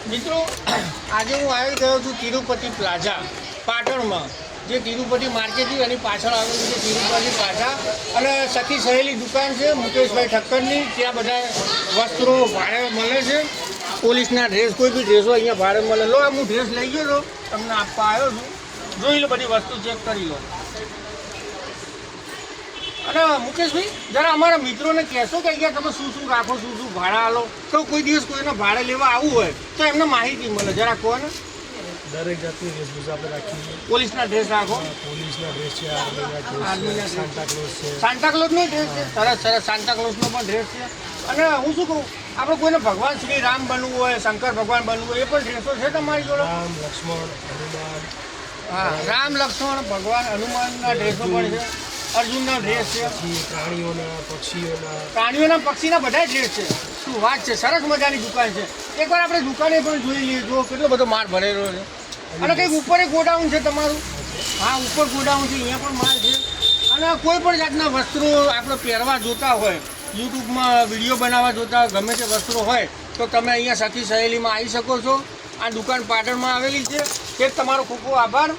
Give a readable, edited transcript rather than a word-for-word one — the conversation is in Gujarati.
મિત્રો, આજે હું આવી ગયો છું તિરુપતિ પ્લાઝા પાટણમાં, જે તિરુપતિ માર્કેટની એની પાછળ આવેલું છે તિરુપતિ પ્લાઝા. અને સખી સહેલી દુકાન છે મુકેશભાઈ ઠક્કરની. ત્યાં બધા વસ્ત્રો ભાડે મળે છે. પોલીસના ડ્રેસ, કોઈ બી ડ્રેસો અહીંયા ભાડે મળે. લો, હું ડ્રેસ લઈ ગયો તો તમને આપવા આવ્યો છું. જોઈ લો, બધી વસ્તુ ચેક કરી લો. અને મુકેશભાઈ, જરા અમારા મિત્રોને કહેશો કે અહીંયા તમે શું શું રાખો, શું શું ભાડા આલો, તો કોઈ દિવસ કોઈને ભાડે લેવા આવવું હોય તો એમને માહિતી મળે. જરા કહો ને. દરેક જાતની વેશભૂષા આપણે રાખીએ. પોલીસના ડ્રેસ રાખો. પોલીસના ડ્રેસ છે, આર્મીના સાન્ટાક્લોઝ છે. સાન્ટાક્લોઝનો ડ્રેસ છે. સરસ સરસ, સાન્ટાક્લોઝનો પણ ડ્રેસ છે. અને હું શું કહું, આપણે કોઈને ભગવાન શ્રી રામ બનવું હોય, શંકર ભગવાન બનવું હોય, એ પણ ડ્રેસો છે તમારી જોડે? રામ, લક્ષ્મણ, હનુમાન. હા, રામ, લક્ષ્મણ, ભગવાન હનુમાનના ડ્રેસો પણ છે. અર્જુનના ડ્રેસ છે. પ્રાણીઓના, પક્ષીના બધા ડ્રેસ છે. શું વાત છે! સરસ મજાની દુકાન છે. એકવાર આપણે દુકાને પણ જોઈ લઈએ. જો કેટલો બધો માલ ભરેલો છે. અને કંઈક ઉપર એક ગોડાઉન છે તમારું? હા, ઉપર ગોડાઉન છે. અહીંયા પણ માલ છે. અને કોઈ પણ જાતના વસ્ત્રો આપણે પહેરવા જોતા હોય, યુટ્યુબમાં વિડીયો બનાવવા જોતા હોય, ગમે તે વસ્ત્રો હોય તો તમે અહીંયા સખી સહેલીમાં આવી શકો છો. આ દુકાન પાટણમાં આવેલી છે. તે તમારો ખૂબ ખૂબ આભાર.